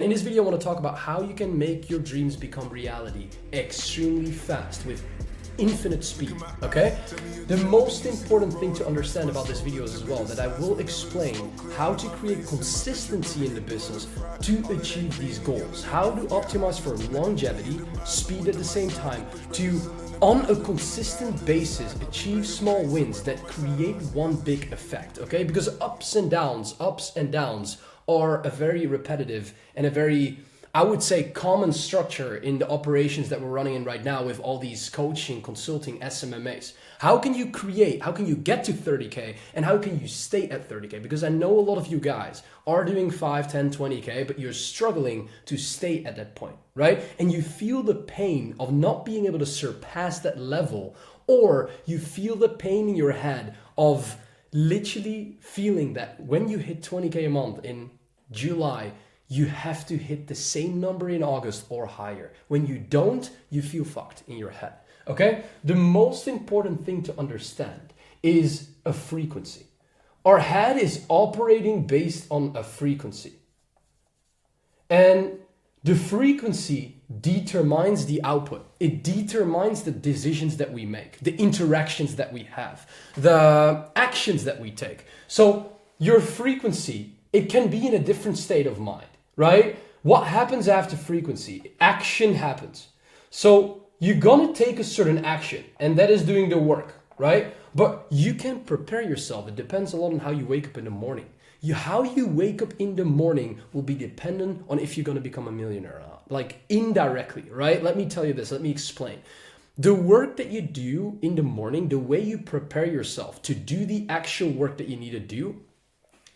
In this video, I want to talk about how you can make your dreams become reality extremely fast with infinite speed, okay? The most important thing to understand about this video is as well that I will explain how to create consistency in the business to achieve these goals, how to optimize for longevity, speed at the same time, to on a consistent basis achieve small wins that create one big effect, okay? Because ups and downs are a very repetitive and a very, I would say, common structure in the operations that we're running in right now with all these coaching, consulting, SMMAs. How can you get to 30K and how can you stay at 30K? Because I know a lot of you guys are doing 5, 10, 20K, but you're struggling to stay at that point, right? And you feel the pain of not being able to surpass that level, or you feel the pain in your head of literally feeling that when you hit 20K a month in July, you have to hit the same number in August or higher. When you don't, you feel fucked in your head, okay? The most important thing to understand is a frequency. Our head is operating based on a frequency. And the frequency determines the output. It determines the decisions that we make, the interactions that we have, the actions that we take. So your frequency, it can be in a different state of mind, right? What happens after frequency? Action happens. So you're gonna take a certain action, and that is doing the work, right? But you can prepare yourself. It depends a lot on how you wake up in the morning. How you wake up in the morning will be dependent on if you're gonna become a millionaire or not. Like indirectly, right? Let me tell you this, let me explain. The work that you do in the morning, the way you prepare yourself to do the actual work that you need to do,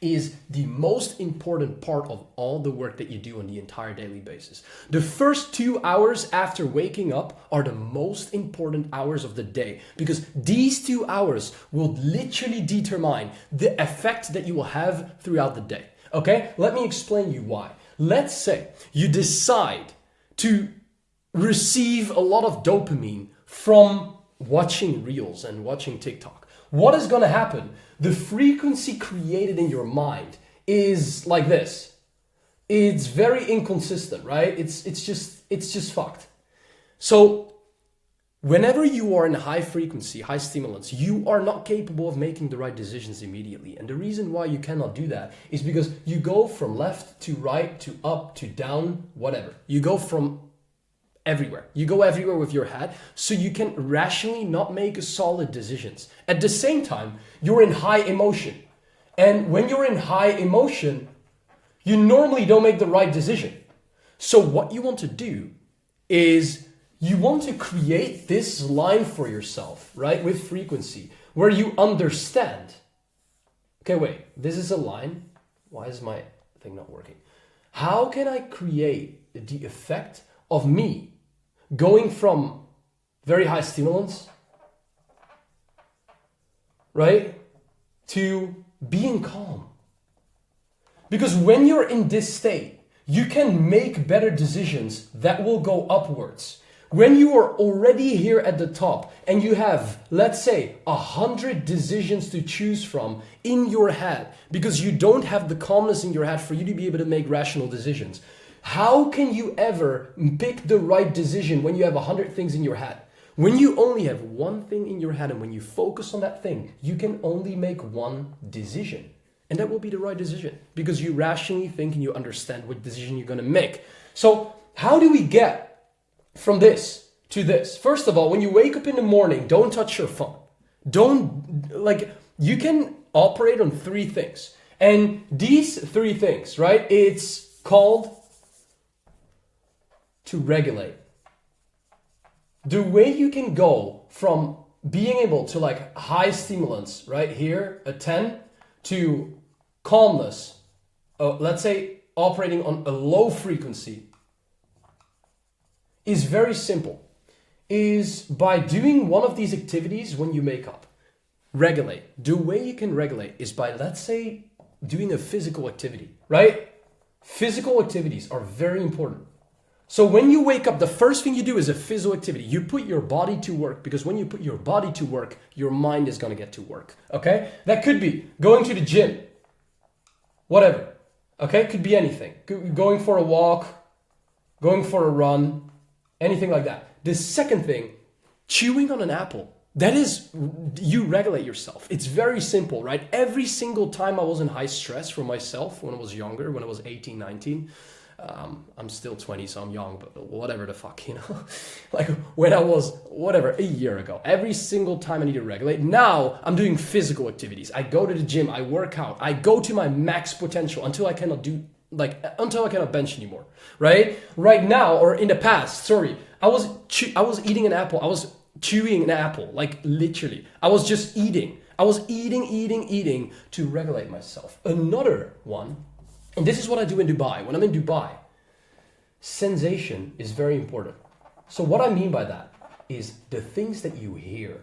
is the most important part of all the work that you do on the entire daily basis. The first 2 hours after waking up are the most important hours of the day, because these 2 hours will literally determine the effect that you will have throughout the day. Okay, let me explain you why. Let's say you decide to receive a lot of dopamine from watching reels and watching TikTok. What is going to happen? The frequency created in your mind is like this. It's very inconsistent, right? It's just fucked. So whenever you are in high frequency, high stimulants, you are not capable of making the right decisions immediately. And the reason why you cannot do that is because you go from left to right to up to down, whatever. You go from everywhere. You go everywhere with your head, so you can rationally not make solid decisions. At the same time, you're in high emotion. And when you're in high emotion, you normally don't make the right decision. So what you want to do is you want to create this line for yourself, right? With frequency, where you understand. Okay, wait, this is a line. Why is my thing not working? How can I create the effect of me going from very high stimulants, right, to being calm? Because when you're in this state, you can make better decisions that will go upwards. When you are already here at the top and you have, let's say, 100 decisions to choose from in your head, because you don't have the calmness in your head for you to be able to make rational decisions, how can you ever pick the right decision when you have 100 things in your head? When you only have one thing in your head and when you focus on that thing, you can only make one decision. And that will be the right decision because you rationally think and you understand what decision you're going to make. So how do we get from this to this? First of all, when you wake up in the morning, don't touch your phone. You can operate on 3 things. And these 3 things, right? It's called to regulate. The way you can go from being able to like high stimulants, right here, a 10, to calmness, let's say operating on a low frequency, is very simple. Is by doing one of these activities when you wake up. Regulate. The way you can regulate is by, let's say, doing a physical activity, right? Physical activities are very important. So when you wake up, the first thing you do is a physical activity. You put your body to work, because when you put your body to work, your mind is going to get to work, okay? That could be going to the gym, whatever. Okay, could be anything. Going for a walk, going for a run, anything like that. The second thing, chewing on an apple. That is, you regulate yourself. It's very simple, right? Every single time I was in high stress for myself when I was younger, when I was 18, 19, I'm still 20, so I'm young, but whatever the fuck, you know? Like when I was, whatever, a year ago, every single time I need to regulate. Now I'm doing physical activities. I go to the gym, I work out, I go to my max potential until I cannot bench anymore, right? Right now, or in the past, sorry, I was eating an apple. I was chewing an apple, like literally. I was just eating. I was eating to regulate myself. Another one, and this is what I do in Dubai. When I'm in Dubai, sensation is very important. So what I mean by that is the things that you hear,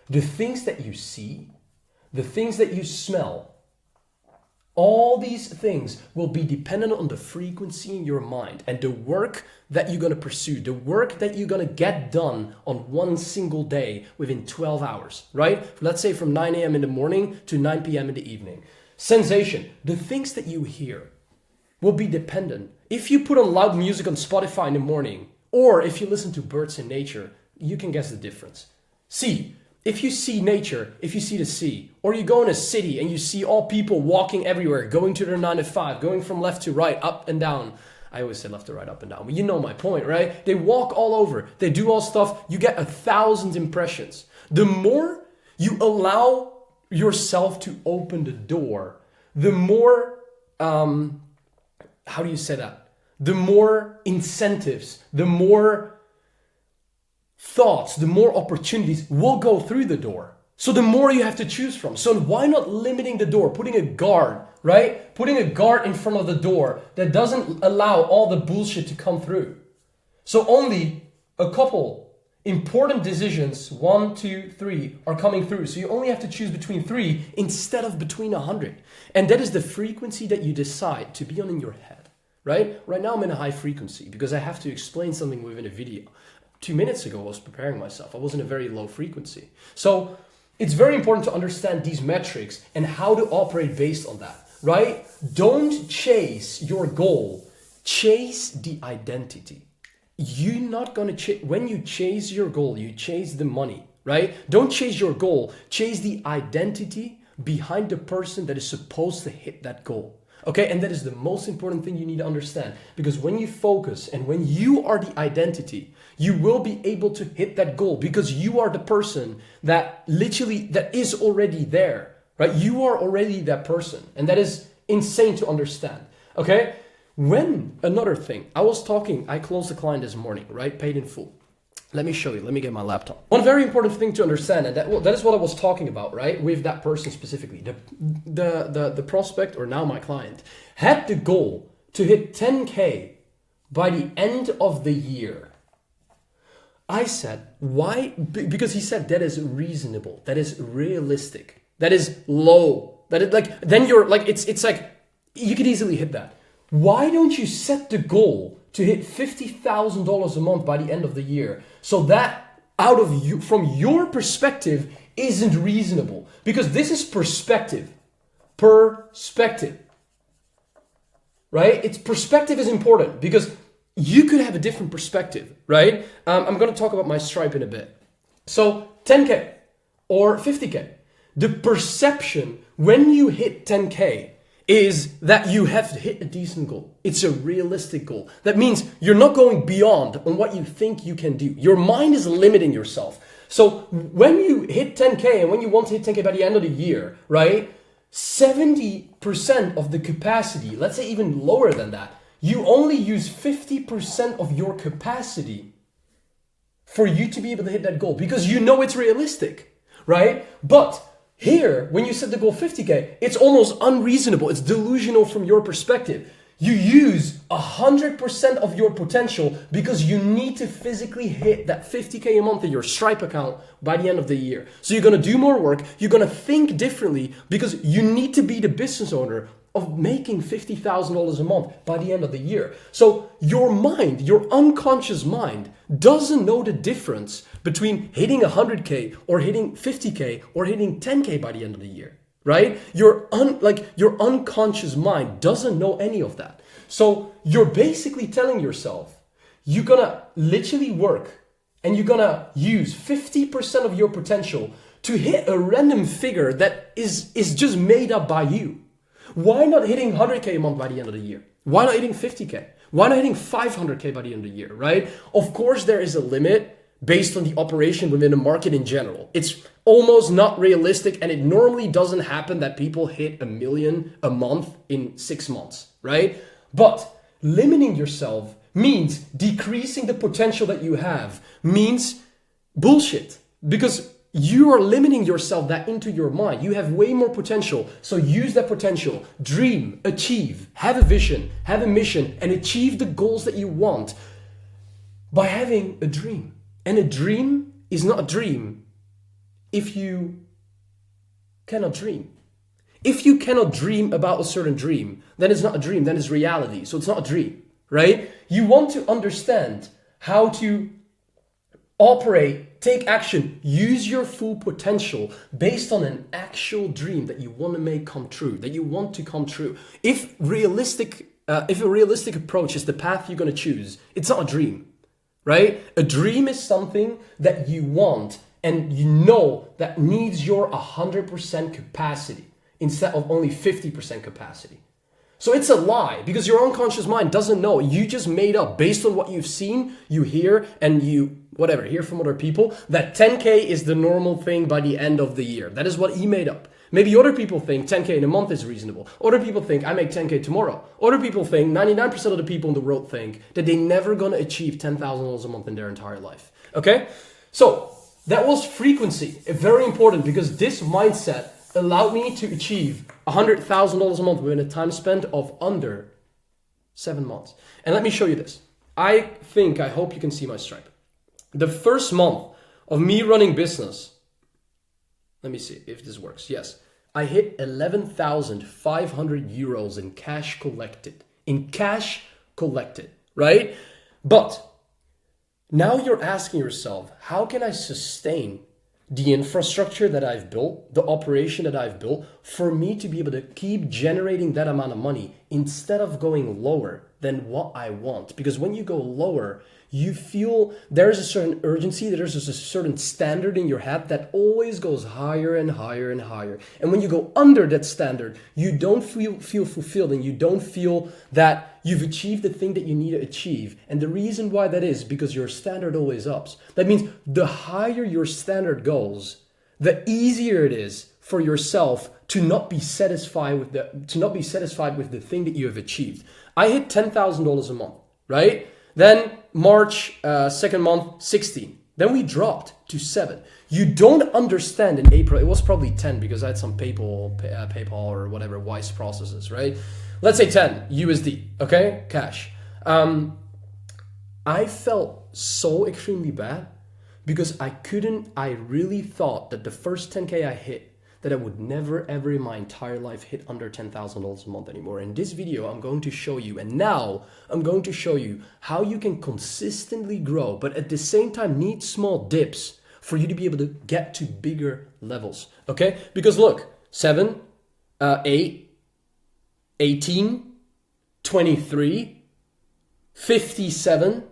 the things that you see, the things that you smell. All these things will be dependent on the frequency in your mind and the work that you're going to pursue, the work that you're going to get done on one single day within 12 hours, right? Let's say from 9 a.m. in the morning to 9 p.m. in the evening. Sensation, the things that you hear will be dependent. If you put on loud music on Spotify in the morning, or if you listen to birds in nature, you can guess the difference. See, if you see nature, if you see the sea, or you go in a city and you see all people walking everywhere, going to their 9 to 5, going from left to right, up and down. I always say left to right, up and down, but you know my point, right? They walk all over, they do all stuff, you get 1,000 impressions. The more you allow yourself to open the door, the more, how do you say that? The more incentives, the more thoughts, the more opportunities will go through the door. So the more you have to choose from. So why not limiting the door, putting a guard, right? Putting a guard in front of the door that doesn't allow all the bullshit to come through. So only a couple important decisions, 1, 2, 3, are coming through. So you only have to choose between 3 instead of between 100. And that is the frequency that you decide to be on in your head, right? Right now I'm in a high frequency because I have to explain something within a video. 2 minutes ago, I was preparing myself. I was in a very low frequency. So it's very important to understand these metrics and how to operate based on that, right? Don't chase your goal. Chase the identity. You're not going to when you chase your goal, you chase the money, right? Don't chase your goal. Chase the identity behind the person that is supposed to hit that goal. Okay, and that is the most important thing you need to understand, because when you focus and when you are the identity, you will be able to hit that goal because you are the person that is already there, right? You are already that person, and that is insane to understand. Okay, another thing, I closed a client this morning, right? Paid in full. Let me show you. Let me get my laptop. One very important thing to understand, and that is what I was talking about, right? With that person specifically. The prospect, or now my client, had the goal to hit 10K by the end of the year. I said, why? Because he said that is reasonable, that is realistic, that is low, that is like, then you're like, it's like, you could easily hit that. Why don't you set the goal to hit $50,000 a month by the end of the year, so that from your perspective isn't reasonable? Because this is perspective, right? Perspective is important because you could have a different perspective, right? I'm going to talk about my Stripe in a bit. So 10K or 50K, the perception when you hit 10K is that you have to hit a decent goal. It's a realistic goal. That means you're not going beyond on what you think you can do. Your mind is limiting yourself. So when you hit 10K and when you want to hit 10K by the end of the year, right? 70% of the capacity, let's say even lower than that, you only use 50% of your capacity for you to be able to hit that goal because you know it's realistic, right? But here, when you set the goal 50K, it's almost unreasonable. It's delusional from your perspective. You use 100% of your potential because you need to physically hit that 50K a month in your Stripe account by the end of the year. So you're going to do more work. You're going to think differently because you need to be the business owner of making $50,000 a month by the end of the year. So your mind, your unconscious mind, doesn't know the difference between hitting 100K or hitting 50K or hitting 10K by the end of the year. right? Your unconscious mind doesn't know any of that. So you're basically telling yourself, you're gonna literally work and you're gonna use 50% of your potential to hit a random figure that is just made up by you. Why not hitting 100K a month by the end of the year? Why not hitting 50K? Why not hitting 500K by the end of the year, right? Of course, there is a limit based on the operation within the market in general. It's almost not realistic, and it normally doesn't happen that people hit $1 million a month in 6 months, right? But limiting yourself means decreasing the potential that you have, means bullshit, because you are limiting yourself that into your mind. You have way more potential, so use that potential. Dream, achieve, have a vision, have a mission, and achieve the goals that you want by having a dream. And a dream is not a dream if you cannot dream. If you cannot dream about a certain dream, then it's not a dream, then it's reality. So it's not a dream, right? You want to understand how to operate, take action, use your full potential based on an actual dream that you want to make come true, that you want to come true. If a realistic approach is the path you're going to choose, it's not a dream, right? A dream is something that you want and you know that needs your 100% capacity instead of only 50% capacity. So it's a lie because your unconscious mind doesn't know. You just made up based on what you've seen, you hear, and you hear from other people that 10K is the normal thing by the end of the year. That is what he made up. Maybe other people think 10K in a month is reasonable. Other people think I make 10K tomorrow. Other people think 99% of the people in the world think that they're never going to achieve $10,000 a month in their entire life. Okay? So that was frequency. Very important because this mindset allowed me to achieve $100,000 a month within a time span of under 7 months. And let me show you this. I hope you can see my stripe. The first month of me running business, let me see if this works. Yes, I hit 11,500 euros in cash collected. Right? But now you're asking yourself, how can I sustain the infrastructure that I've built, the operation that I've built, for me to be able to keep generating that amount of money instead of going lower than what I want? Because when you go lower, you feel there's a certain urgency, there's just a certain standard in your head that always goes higher and higher and higher. And when you go under that standard, you don't feel fulfilled and you don't feel that you've achieved the thing that you need to achieve. And the reason why that is because your standard always ups. That means the higher your standard goes, the easier it is for yourself to not be satisfied with the thing that you have achieved. I hit $10,000 a month, right? Then March, second month, 16. Then we dropped to 7. You don't understand in April, it was probably 10 because I had some PayPal or whatever Wise processes, right? Let's say 10 USD, okay? Cash. I felt so extremely bad because I really thought that the first 10K I hit, that I would never ever in my entire life hit under $10,000 a month anymore. In this video, I'm going to show you, and now I'm going to show you how you can consistently grow, but at the same time need small dips for you to be able to get to bigger levels, okay? Because look, 7, 8, 18, 23, 57,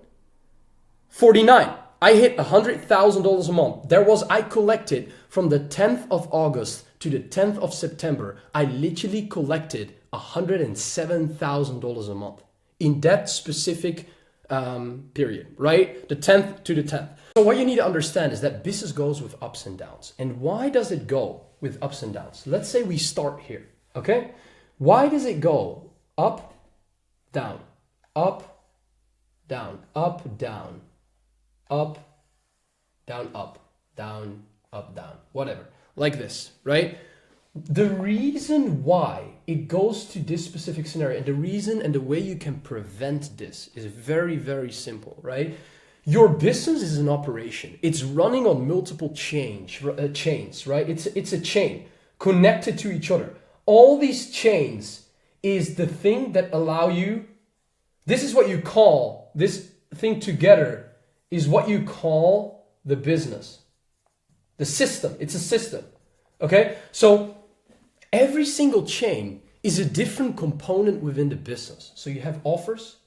49. I hit $100,000 a month. I collected from the 10th of August to the 10th of September. I literally collected $107,000 a month in that specific period, right? The 10th to the 10th. So what you need to understand is that business goes with ups and downs. And why does it go with ups and downs? Let's say we start here, okay? Why does it go up, down, up, down, up, down? Up, down, up, down, whatever, like this, right? The reason why it goes to this specific scenario and the reason and the way you can prevent this is very, very simple, right? Your business is an operation. It's running on multiple chains, right? It's a chain connected to each other. All these chains is the thing that allow you, this is what you call, this thing together is what you call the business. The system, it's a system, okay? So Every single chain is a different component within the business. So you have offers,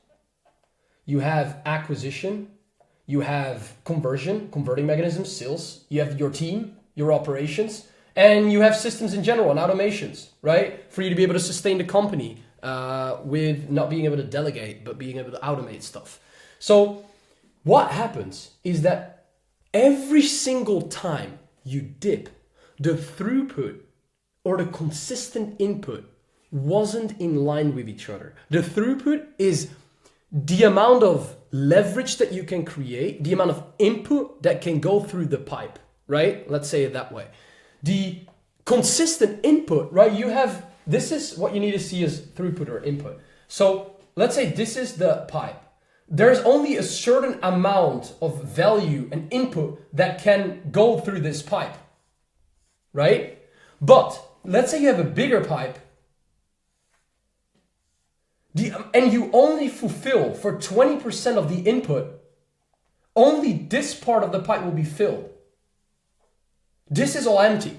you have acquisition, you have converting mechanisms, sales, you have your team, your operations, and you have systems in general and automations, right? For you to be able to sustain the company with not being able to delegate, but being able to automate stuff. So what happens is that every single time you dip, the throughput or the consistent input wasn't in line with each other. The throughput is the amount of leverage that you can create, the amount of input that can go through the pipe, right? Let's say it that way. The consistent input, right? This is what you need to see as throughput or input. So let's say this is the pipe. There's only a certain amount of value and input that can go through this pipe, right? But let's say you have a bigger pipe and you only fulfill for 20% of the input, only this part of the pipe will be filled. This is all empty.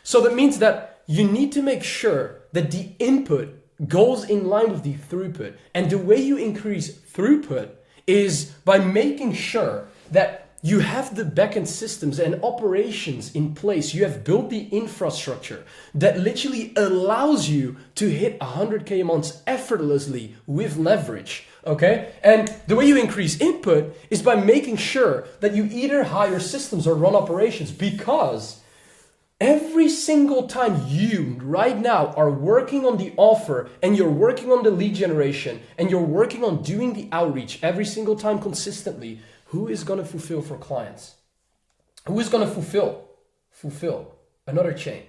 So that means that you need to make sure that the input goes in line with the throughput. And the way you increase throughput is by making sure that you have the backend systems and operations in place. You have built the infrastructure that literally allows you to hit 100K a month effortlessly with leverage, okay? And the way you increase input is by making sure that you either hire systems or run operations, because every single time you right now are working on the offer and you're working on the lead generation and you're working on doing the outreach every single time consistently, who is going to fulfill for clients? Who is going to fulfill another chain?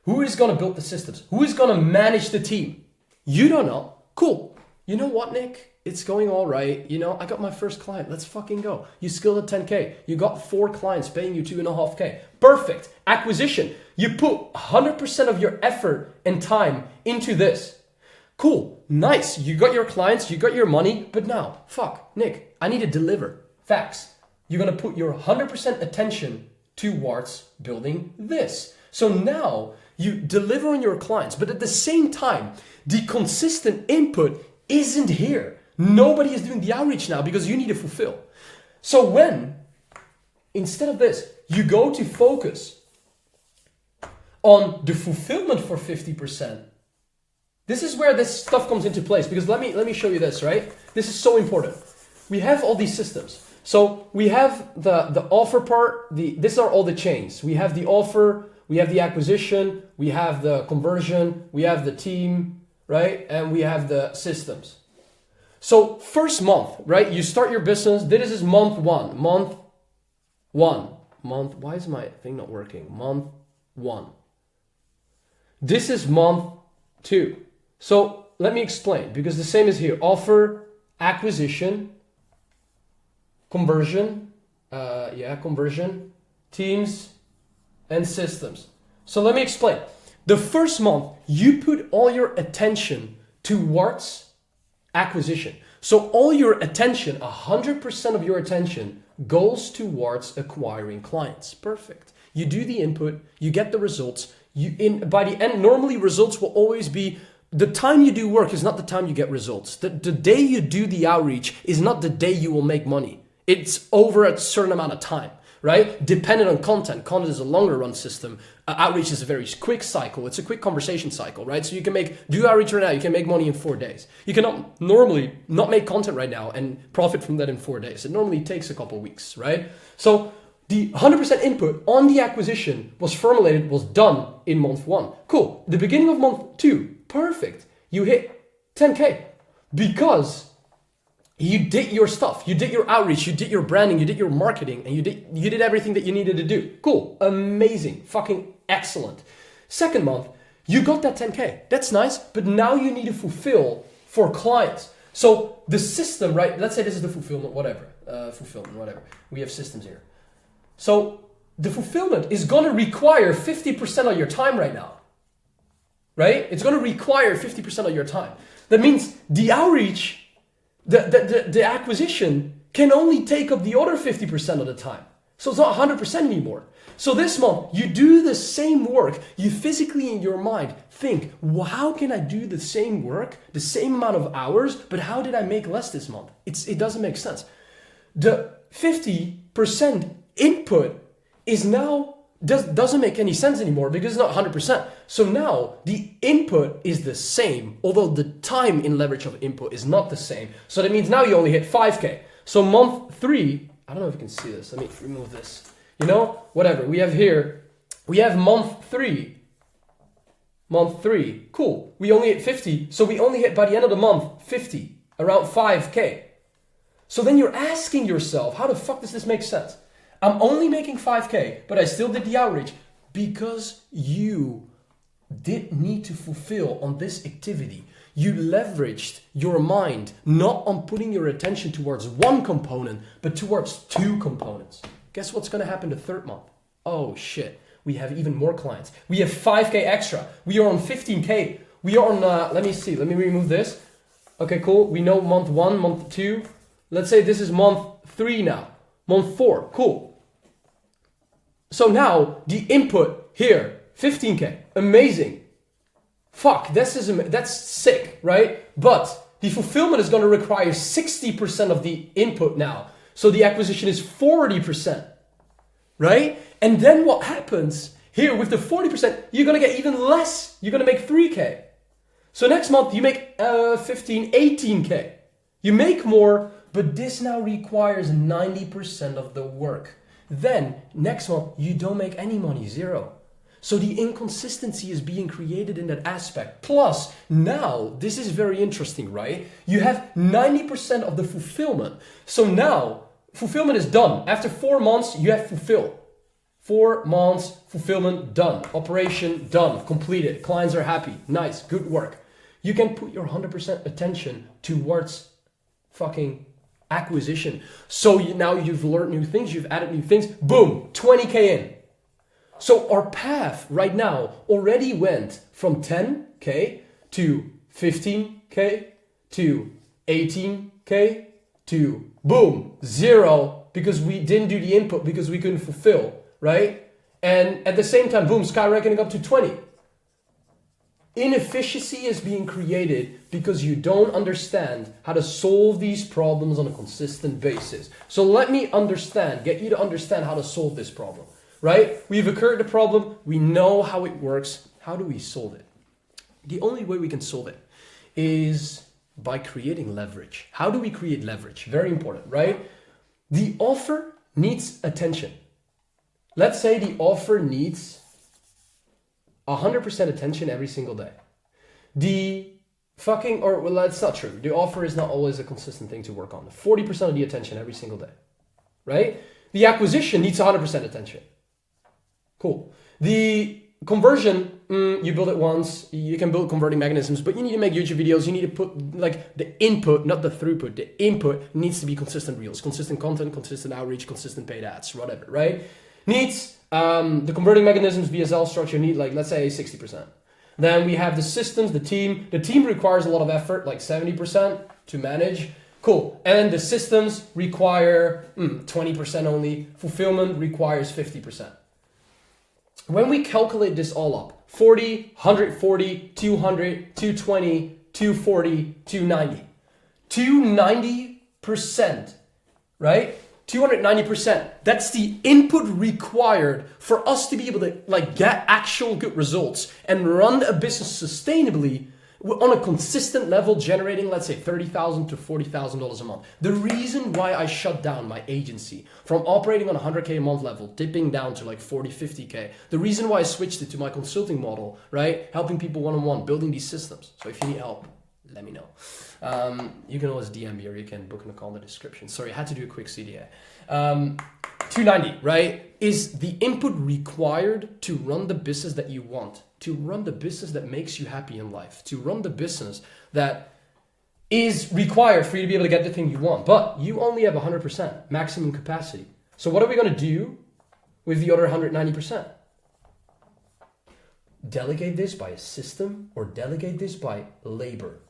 Who is going to build the systems? Who is going to manage the team? You don't know. Cool. You know what, Nick? It's going all right. I got my first client. Let's fucking go. You scaled at 10K. You got 4 clients paying you 2.5K. Perfect. Acquisition. You put 100% of your effort and time into this. Cool. Nice. You got your clients. You got your money. But now, Nick, I need to deliver. Facts. You're going to put your 100% attention towards building this. So now you deliver on your clients, but at the same time, the consistent input isn't here. Nobody is doing the outreach now because you need to fulfill. So when, instead of this, you go to focus on the fulfillment for 50%, this is where this stuff comes into place, because let me show you this, right? This is so important. We have all these systems. So we have the offer part, these are all the chains. We have the offer, we have the acquisition, we have the conversion, we have the team, right? And we have the systems. So first month, right? You start your business. This is month one. Why is my thing not working? Month 1. This is month 2. So let me explain, because the same is here. Offer, acquisition, conversion, teams, and systems. So let me explain. The first month, you put all your attention towards acquisition. So all your attention, 100% of your attention goes towards acquiring clients. Perfect. You do the input, you get the results. By the end, normally results will always be, the time you do work is not the time you get results. The day you do the outreach is not the day you will make money. It's over a certain amount of time, right? Dependent on content. Content is a longer run system. Outreach is a very quick cycle. It's a quick conversation cycle, right? So you can do outreach right now. You can make money in 4 days. You cannot normally not make content right now and profit from that in 4 days. It normally takes a couple of weeks, right? So the 100% input on the acquisition was done in month 1. Cool. The beginning of month 2, perfect. You hit 10K because you did your stuff, you did your outreach, you did your branding, you did your marketing, and you did everything that you needed to do. Cool, amazing, fucking excellent. Second month, you got that 10K. That's nice, but now you need to fulfill for clients. So the system, right? Let's say this is the fulfillment, whatever. We have systems here. So the fulfillment is gonna require 50% of your time right now, right? It's gonna require 50% of your time. That means the outreach, the acquisition can only take up the other 50% of the time. So it's not 100% anymore. So this month, you do the same work. You physically in your mind think, well, how can I do the same work, the same amount of hours, but how did I make less this month? It doesn't make sense. The 50% input is now, doesn't make any sense anymore because it's not 100%. So now the input is the same, although the time in leverage of input is not the same. So that means now you only hit 5K. So month 3, I don't know if you can see this. Let me remove this. You know, whatever. We have month 3. Month 3. Cool. We only hit 50. So we only hit by the end of the month 50. Around 5K. So then you're asking yourself, how the fuck does this make sense? I'm only making 5K, but I still did the outreach because you did need to fulfill on this activity. You leveraged your mind not on putting your attention towards one component, but towards 2 components. Guess what's going to happen the 3rd month? Oh shit, we have even more clients. We have 5K extra. We are on 15K. We are on, let me see, let me remove this. Okay, cool. We know month 1, month 2. Let's say this is month 3 now. Month 4, cool. So now the input here, 15K, amazing. Fuck, that's sick, right? But the fulfillment is going to require 60% of the input now. So the acquisition is 40%, right? And then what happens here with the 40%, you're going to get even less. You're going to make 3K. So next month you make 15, 18K. You make more, but this now requires 90% of the work. Then next month you don't make any money, 0. So the inconsistency is being created in that aspect. Plus, now, this is very interesting, right? You have 90% of the fulfillment. So now, fulfillment is done. After 4 months, you have fulfilled. 4 months, fulfillment done. Operation done, completed. Clients are happy. Nice, good work. You can put your 100% attention towards fucking acquisition. So now you've learned new things, you've added new things. Boom, 20K in. So our path right now already went from 10K to 15K to 18K to boom, 0 because we didn't do the input because we couldn't fulfill, right? And at the same time, boom, skyrocketing up to 20. Inefficiency is being created because you don't understand how to solve these problems on a consistent basis. So let me get you to understand how to solve this problem. Right? We've occurred the problem. We know how it works. How do we solve it? The only way we can solve it is by creating leverage. How do we create leverage? Very important, right? The offer needs attention. Let's say the offer needs 100% attention every single day. That's not true. The offer is not always a consistent thing to work on. 40% of the attention every single day, right? The acquisition needs 100% attention. Cool. The conversion, you build it once, you can build converting mechanisms, but you need to make YouTube videos, you need to put like the input, not the throughput, the input needs to be consistent reels, consistent content, consistent outreach, consistent paid ads, whatever, right? Needs, the converting mechanisms, VSL structure need like, let's say 60%. Then we have the systems, the team requires a lot of effort, like 70% to manage. Cool. And the systems require 20% only, fulfillment requires 50%. When we calculate this all up, 40, 140, 200, 220, 240, 290. 290%, right? 290%. That's the input required for us to be able to like get actual good results and run a business sustainably on a consistent level, generating, let's say, $30,000 to $40,000 a month. The reason why I shut down my agency from operating on a 100K a month level, dipping down to like 40, 50K, the reason why I switched it to my consulting model, right? Helping people one-on-one, building these systems. So if you need help, let me know. You can always DM me or you can book in a call in the description. Sorry, I had to do a quick CDA. 290, right, is the input required to run the business that you want, to run the business that makes you happy in life, to run the business that is required for you to be able to get the thing you want. But you only have 100% maximum capacity. So what are we going to do with the other 190%? Delegate this by a system or delegate this by labor.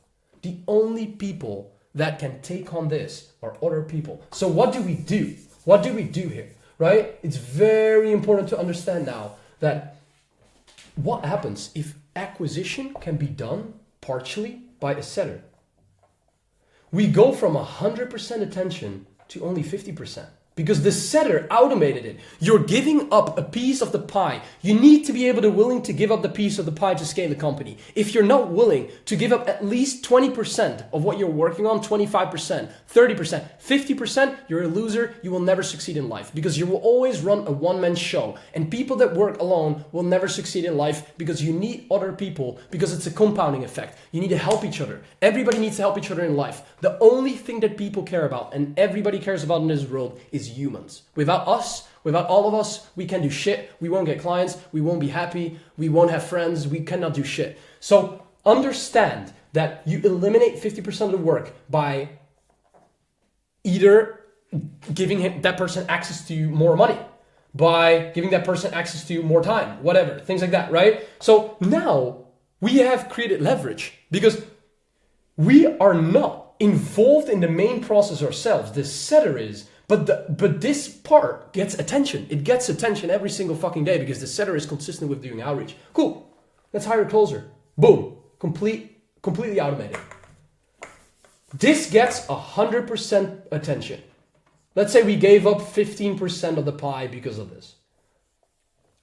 The only people that can take on this are other people. So what do we do? What do we do here? right? It's very important to understand now that what happens if acquisition can be done partially by a setter. We go from 100% attention to only 50%. Because the setter automated it. You're giving up a piece of the pie. You need to be able to willing to give up the piece of the pie to scale the company. If you're not willing to give up at least 20% of what you're working on, 25%, 30%, 50%, you're a loser. You will never succeed in life because you will always run a one-man show. And people that work alone will never succeed in life because you need other people, because it's a compounding effect. You need to help each other. Everybody needs to help each other in life. The only thing that people care about and everybody cares about in this world is humans. Without us, without all of us, we can do shit. We won't get clients. We won't be happy. We won't have friends. We cannot do shit. So understand that you eliminate 50% of the work by either giving that person access to more money, by giving that person access to more time, whatever, things like that, right? So now we have created leverage because we are not involved in the main process ourselves. The setter is. But this part gets attention. It gets attention every single fucking day because the setter is consistent with doing outreach. Cool. Let's hire a closer. Boom. Completely automated. This gets 100% attention. Let's say we gave up 15% of the pie because of this.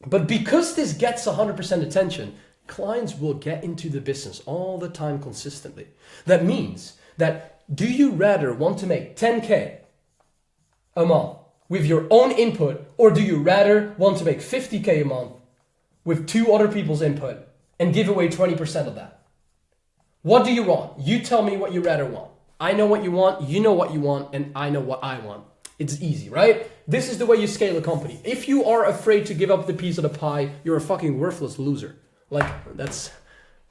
But because this gets 100% attention, clients will get into the business all the time consistently. That means that do you rather want to make 10K a month with your own input, or do you rather want to make 50K a month with 2 other people's input and give away 20% of that? What do you want? You tell me what you rather want. I know what you want, you know what you want, and I know what I want. It's easy, right? This is the way you scale a company. If you are afraid to give up the piece of the pie, you're a fucking worthless loser. Like, that's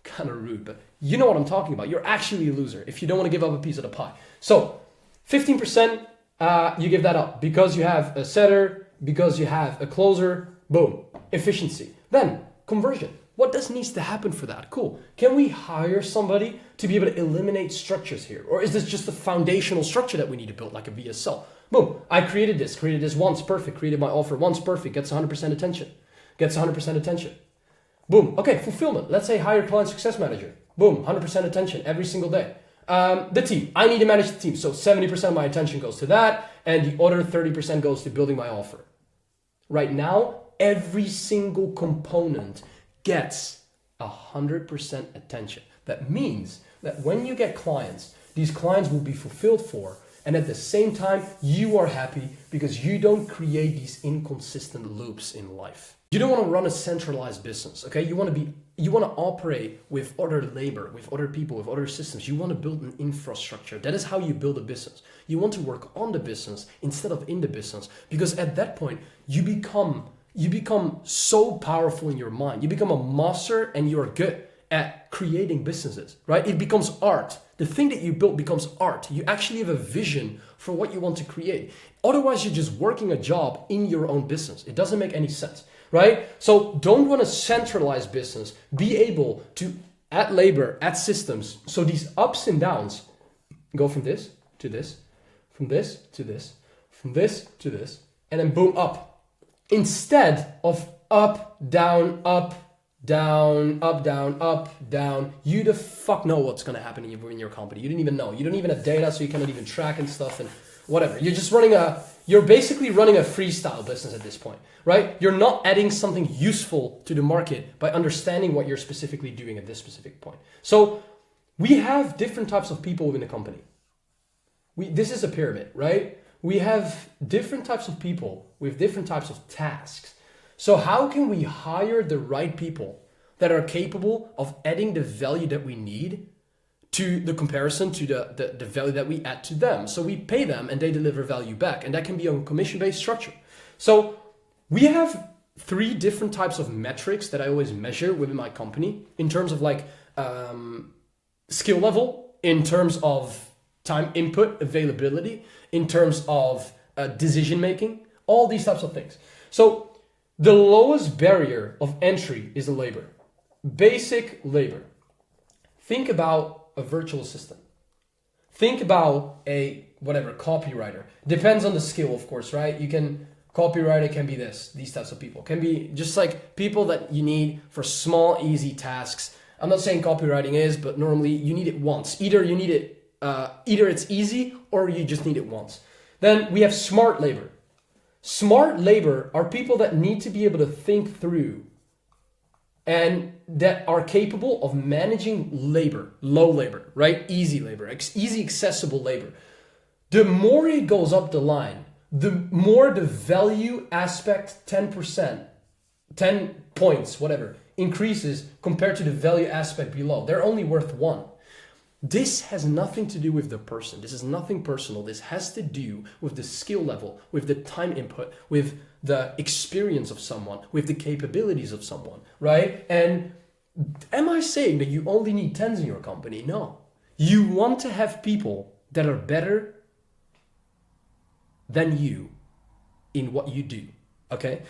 kind of rude, but you know what I'm talking about. You're actually a loser if you don't want to give up a piece of the pie. So 15%, you give that up because you have a setter, because you have a closer, boom, efficiency. Then conversion. What does needs to happen for that? Cool. Can we hire somebody to be able to eliminate structures here? Or is this just a foundational structure that we need to build like a VSL? Boom, I created this once, perfect, created my offer once, perfect, gets 100% attention, gets 100% attention. Boom, okay, fulfillment. Let's say hire client success manager. Boom, 100% attention every single day. The team, I need to manage the team. So 70% of my attention goes to that and the other 30% goes to building my offer. Right now, every single component gets 100% attention. That means that when you get clients, these clients will be fulfilled for, and at the same time, you are happy because you don't create these inconsistent loops in life. You don't want to run a centralized business, okay? You want to operate with other labor, with other people, with other systems. You want to build an infrastructure. That is how you build a business. You want to work on the business instead of in the business, because at that point, you become so powerful in your mind. You become a master and you're good at creating businesses, right? It becomes art. The thing that you built becomes art. You actually have a vision for what you want to create. Otherwise, you're just working a job in your own business. It doesn't make any sense, right? So don't run a centralized business. Be able to add labor, add systems. So these ups and downs go from this to this, from this to this, from this to this, and then boom, up. Instead of up, down, up, down, up, down, up, down. You the fuck know what's going to happen in your company. You didn't even know. You don't even have data, so you cannot even track and stuff and whatever. You're basically running a freestyle business at this point, right? You're not adding something useful to the market by understanding what you're specifically doing at this specific point. So we have different types of people within the company. This is a pyramid, right? We have different types of people with different types of tasks. So how can we hire the right people that are capable of adding the value that we need to the comparison to the value that we add to them? So we pay them and they deliver value back. And that can be on a commission-based structure. So we have 3 different types of metrics that I always measure within my company in terms of like skill level, in terms of time input, availability, in terms of decision-making, all these types of things. So the lowest barrier of entry is the labor. Basic labor. Think about a virtual assistant. Think about a copywriter. Depends on the skill, of course, right? You can Copywriter can be this. These types of people can be just like people that you need for small, easy tasks. I'm not saying copywriting is, but normally you need it once. Either you need it, either it's easy or you just need it once. Then we have smart labor. Smart labor are people that need to be able to think through and that are capable of managing labor, low labor, right? Easy labor, easy accessible labor. The more it goes up the line, the more the value aspect 10%, 10 points, whatever, increases compared to the value aspect below. They're only worth 1. This has nothing to do with the person. This is nothing personal. This has to do with the skill level, with the time input, with the experience of someone, with the capabilities of someone, right? And am I saying that you only need 10s in your company? No. You want to have people that are better than you in what you do, okay?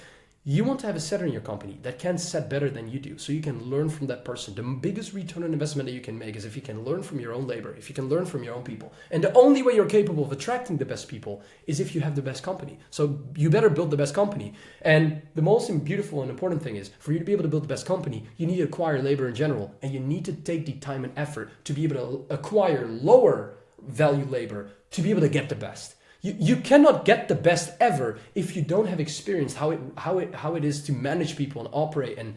You want to have a setter in your company that can set better than you do, so you can learn from that person. The biggest return on investment that you can make is if you can learn from your own labor, if you can learn from your own people. And the only way you're capable of attracting the best people is if you have the best company. So you better build the best company. And the most beautiful and important thing is, for you to be able to build the best company, you need to acquire labor in general, and you need to take the time and effort to be able to acquire lower value labor to be able to get the best. You cannot get the best ever if you don't have experience how it is to manage people and operate and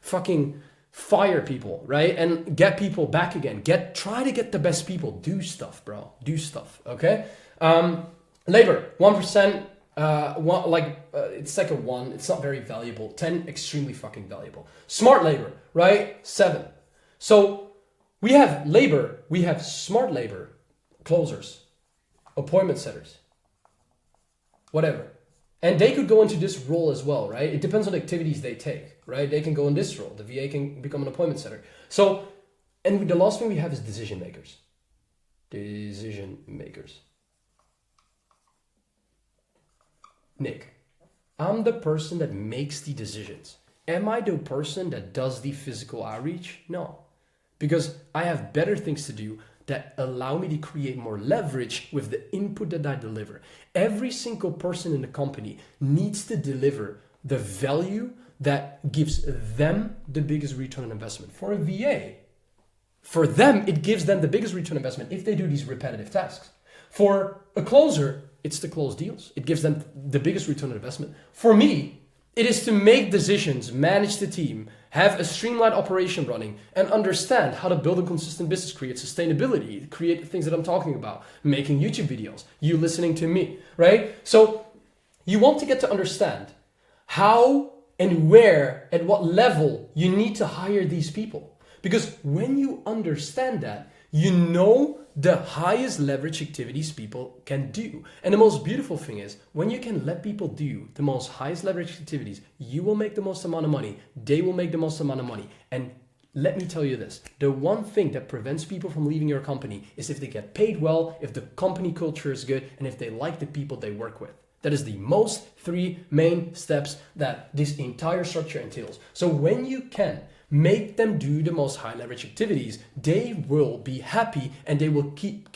fucking fire people, right? And get people back again. Try to get the best people. Do stuff, bro. Do stuff. Okay. Labor 1%. It's like a 1. It's not very valuable. 10 extremely fucking valuable. Smart labor, right? 7. So we have labor. We have smart labor, closers, appointment setters, whatever. And they could go into this role as well, right? It depends on the activities they take, right? They can go in this role. The VA can become an appointment setter. So, and the last thing we have is decision makers. Decision makers. Nik, I'm the person that makes the decisions. Am I the person that does the physical outreach? No, because I have better things to do that allow me to create more leverage with the input that I deliver. Every single person in the company needs to deliver the value that gives them the biggest return on investment. For a VA, for them, it gives them the biggest return on investment if they do these repetitive tasks. For a closer, it's to close deals. It gives them the biggest return on investment. For me, it is to make decisions, manage the team, have a streamlined operation running, and understand how to build a consistent business, create sustainability, create the things that I'm talking about, making YouTube videos, you listening to me, right? So you want to get to understand how and where, at what level you need to hire these people. Because when you understand that, you know the highest leverage activities people can do. And the most beautiful thing is, when you can let people do the most highest leverage activities, you will make the most amount of money, they will make the most amount of money. And let me tell you this, the one thing that prevents people from leaving your company is if they get paid well, if the company culture is good, and if they like the people they work with. That is the most 3 main steps that this entire structure entails. So when you can make them do the most high leverage activities, they will be happy and they will keep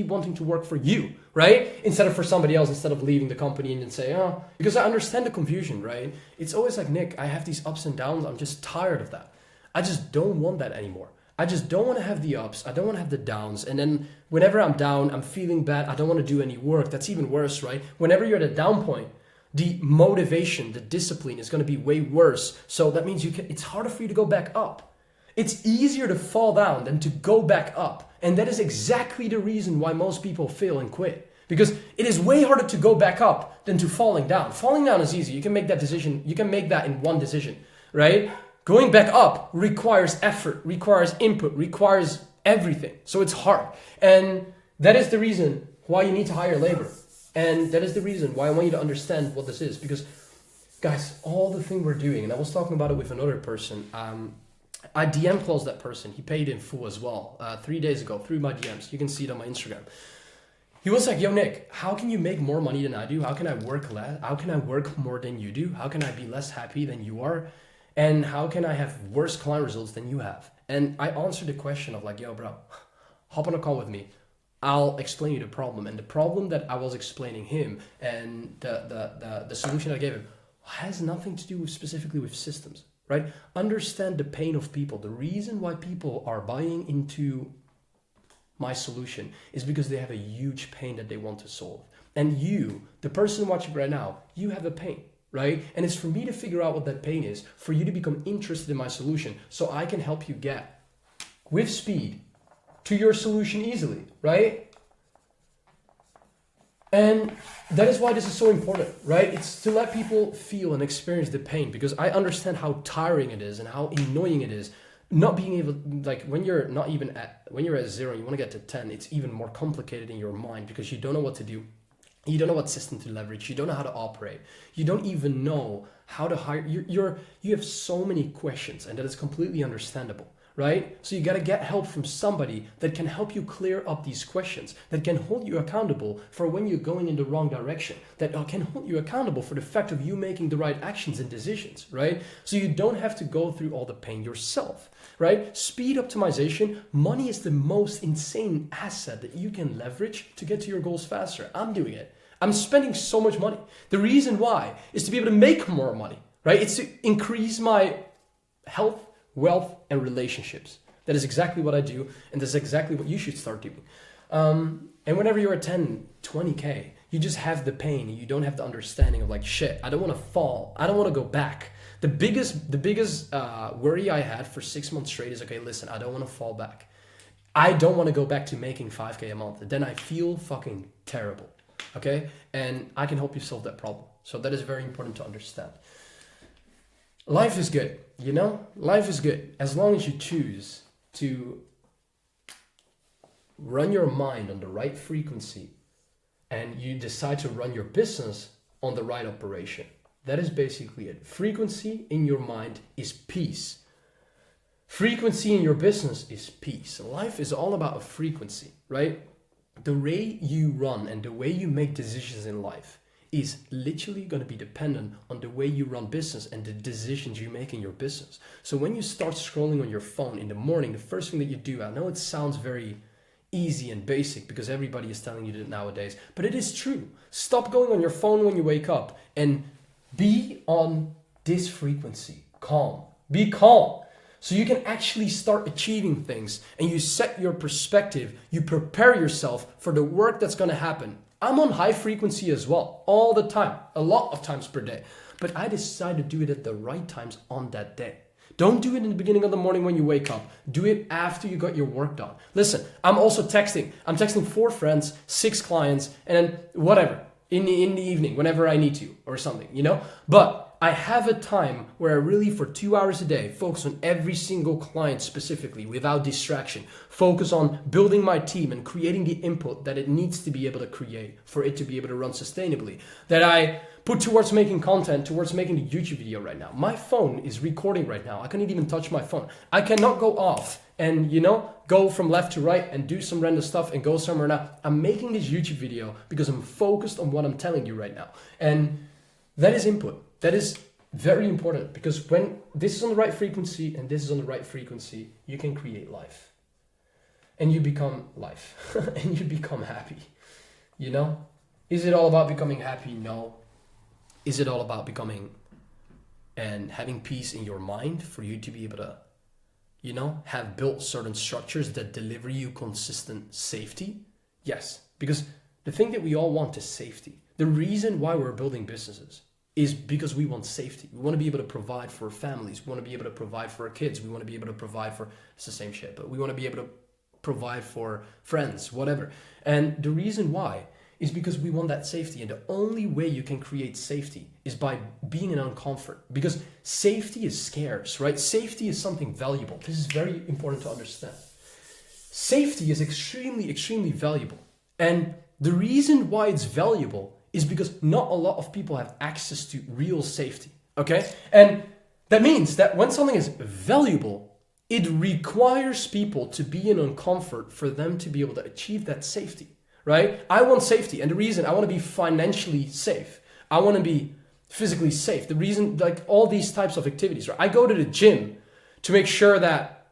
wanting to work for you, right? Instead of for somebody else, instead of leaving the company and then say, oh, because I understand the confusion, right? It's always like, Nik, I have these ups and downs. I'm just tired of that. I just don't want that anymore. I just don't want to have the ups. I don't want to have the downs. And then whenever I'm down, I'm feeling bad. I don't want to do any work. That's even worse, right? Whenever you're at a down point, the motivation, the discipline is going to be way worse. So that means it's harder for you to go back up. It's easier to fall down than to go back up. And that is exactly the reason why most people fail and quit. Because it is way harder to go back up than to falling down. Falling down is easy. You can make that decision. You can make that in one decision, right? Going back up requires effort, requires input, requires everything. So it's hard. And that is the reason why you need to hire labor. And that is the reason why I want you to understand what this is. Because, guys, all the thing we're doing, and I was talking about it with another person, I DM closed that person. He paid in full as well 3 days ago through my DMs. You can see it on my Instagram. He was like, yo, Nik, how can you make more money than I do? How can I work less? How can I work more than you do? How can I be less happy than you are? And how can I have worse client results than you have? And I answered the question of like, yo, bro, hop on a call with me. I'll explain you the problem. And the problem that I was explaining him and the solution I gave him has nothing to do with specifically with systems, right? Understand the pain of people. The reason why people are buying into my solution is because they have a huge pain that they want to solve. And you, the person watching right now, you have a pain, right? And it's for me to figure out what that pain is, for you to become interested in my solution so I can help you get with speed to your solution easily, right? And that is why this is so important, right? It's to let people feel and experience the pain, because I understand how tiring it is and how annoying it is not being able, like when you're at 0 and you want to get to 10, it's even more complicated in your mind because you don't know what to do. You don't know what system to leverage. You don't know how to operate. You don't even know how to hire. You have so many questions, and that is completely understandable, right? So you got to get help from somebody that can help you clear up these questions, that can hold you accountable for when you're going in the wrong direction, that can hold you accountable for the fact of you making the right actions and decisions, right? So you don't have to go through all the pain yourself, right? Speed optimization, money is the most insane asset that you can leverage to get to your goals faster. I'm doing it. I'm spending so much money. The reason why is to be able to make more money, right? It's to increase my health, wealth, and relationships. That is exactly what I do, and that's exactly what you should start doing. And whenever you're at 10, 20K, you just have the pain, and you don't have the understanding of like, shit, I don't want to fall. I don't want to go back. The biggest worry I had for 6 months straight is, okay, listen, I don't want to fall back. I don't want to go back to making 5K a month. Then I feel fucking terrible, okay? And I can help you solve that problem. So that is very important to understand. Life is good, you know? Life is good as long as you choose to run your mind on the right frequency and you decide to run your business on the right operation. That is basically it. Frequency in your mind is peace. Frequency in your business is peace. Life is all about a frequency, right? The way you run and the way you make decisions in life is literally going to be dependent on the way you run business and the decisions you make in your business. So when you start scrolling on your phone in the morning, the first thing that you do, I know it sounds very easy and basic because everybody is telling you that nowadays, but it is true. Stop going on your phone when you wake up and be on this frequency. Calm. Be calm. So you can actually start achieving things and you set your perspective. You prepare yourself for the work that's going to happen. I'm on high frequency as well, all the time, a lot of times per day. But I decide to do it at the right times on that day. Don't do it in the beginning of the morning when you wake up. Do it after you got your work done. Listen, I'm also texting. I'm texting 4 friends, 6 clients, and then whatever, in the evening, whenever I need to or something, you know? But I have a time where I really, for 2 hours a day, focus on every single client specifically without distraction. Focus on building my team and creating the input that it needs to be able to create for it to be able to run sustainably. That I put towards making content, towards making the YouTube video right now. My phone is recording right now. I can't even touch my phone. I cannot go off and, you know, go from left to right and do some random stuff and go somewhere now. I'm making this YouTube video because I'm focused on what I'm telling you right now. And that is input. That is very important because when this is on the right frequency and this is on the right frequency, you can create life. And you become life. And you become happy. You know? Is it all about becoming happy? No. Is it all about becoming and having peace in your mind for you to be able to, you know, have built certain structures that deliver you consistent safety? Yes. Because the thing that we all want is safety. The reason why we're building businesses is because we want safety. We want to be able to provide for families. We want to be able to provide for our kids. We want to be able to provide for, it's the same shit, but we want to be able to provide for friends, whatever. And the reason why is because we want that safety. And the only way you can create safety is by being in uncomfort. Because safety is scarce, right? Safety is something valuable. This is very important to understand. Safety is extremely, extremely valuable. And the reason why it's valuable is because not a lot of people have access to real safety, okay? And that means that when something is valuable, it requires people to be in uncomfort for them to be able to achieve that safety, right? I want safety, and the reason I want to be financially safe, I want to be physically safe. The reason, like all these types of activities, right? I go to the gym to make sure that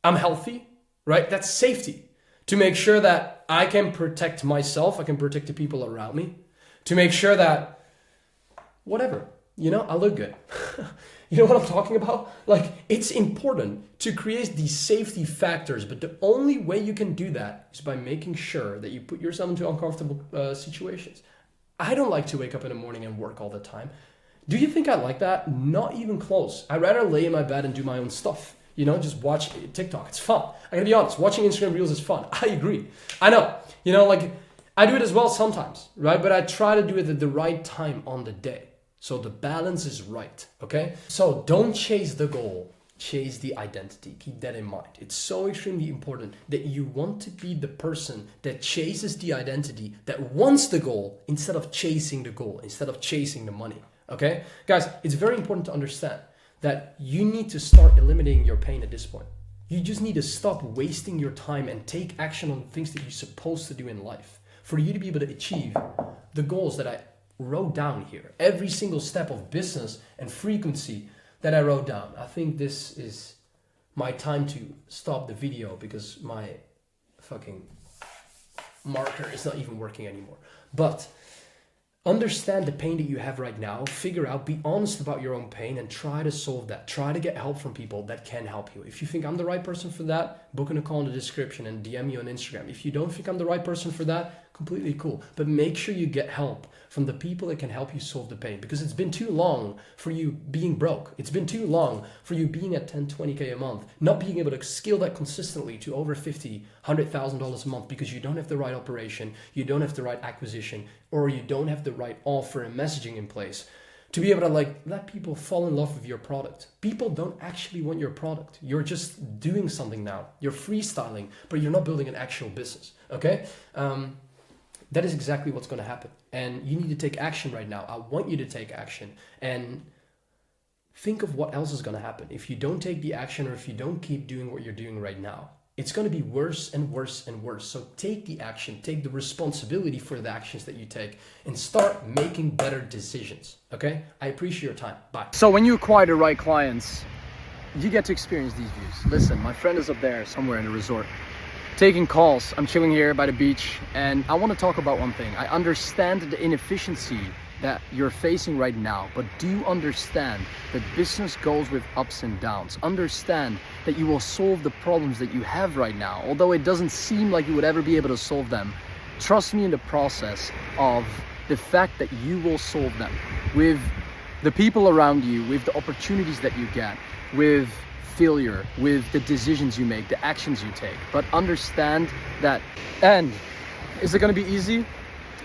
I'm healthy, right? That's safety. to make sure that I can protect myself, I can protect the people around me, to make sure that whatever, I look good. You know what I'm talking about? Like, it's important to create these safety factors, but the only way you can do that is by making sure that you put yourself into uncomfortable situations. I don't like to wake up in the morning and work all the time. Do you think I like that? Not even close. I'd rather lay in my bed and do my own stuff. Just watch TikTok. It's fun. I gotta be honest, watching Instagram Reels is fun. I agree. I know. I do it as well sometimes, right? But I try to do it at the right time on the day. So the balance is right, okay? So don't chase the goal, chase the identity. Keep that in mind. It's so extremely important that you want to be the person that chases the identity, that wants the goal instead of chasing the goal, instead of chasing the money, okay? Guys, it's very important to understand that you need to start eliminating your pain at this point. You just need to stop wasting your time and take action on the things that you're supposed to do in life for you to be able to achieve the goals that I wrote down here. Every single step of business and frequency that I wrote down. I think this is my time to stop the video because my fucking marker is not even working anymore. But understand the pain that you have right now, figure out, be honest about your own pain and try to solve that. Try to get help from people that can help you. If you think I'm the right person for that, book in a call in the description and DM me on Instagram. If you don't think I'm the right person for that, completely cool. But make sure you get help from the people that can help you solve the pain, because it's been too long for you being broke. It's been too long for you being at 10, 20K a month, not being able to scale that consistently to over $50,000, $100,000 a month because you don't have the right operation, you don't have the right acquisition, or you don't have the right offer and messaging in place to be able to let people fall in love with your product. People don't actually want your product. You're just doing something now. You're freestyling, but you're not building an actual business, okay? That is exactly what's going to happen. And you need to take action right now. I want you to take action and think of what else is going to happen. If you don't take the action or if you don't keep doing what you're doing right now, it's going to be worse and worse and worse. So take the action, take the responsibility for the actions that you take and start making better decisions. Okay? I appreciate your time. Bye. So when you acquire the right clients, you get to experience these views. Listen, my friend is up there somewhere in a resort taking calls. I'm chilling here by the beach and I want to talk about one thing. I understand the inefficiency that you're facing right now, but do understand that business goes with ups and downs. Understand that you will solve the problems that you have right now, although it doesn't seem like you would ever be able to solve them. Trust me in the process of the fact that you will solve them with the people around you, with the opportunities that you get, with failure, with the decisions you make, the actions you take. But understand that, and is it going to be easy?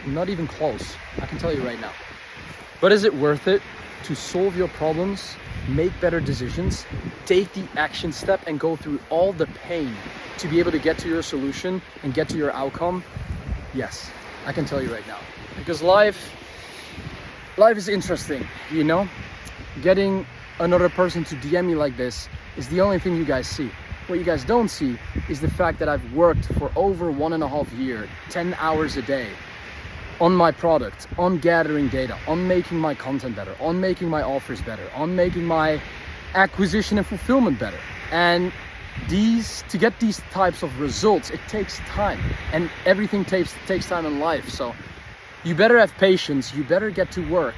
Not even close, I can tell you right now. But is it worth it to solve your problems, make better decisions, take the action step and go through all the pain to be able to get to your solution and get to your outcome? Yes, I can tell you right now. Because life is interesting, Getting another person to DM me like this is the only thing you guys see. What you guys don't see is the fact that I've worked for over 1.5 years, 10 hours a day on my product, on gathering data, on making my content better, on making my offers better, on making my acquisition and fulfillment better. And to get these types of results, it takes time, and everything takes time in life. So you better have patience, you better get to work,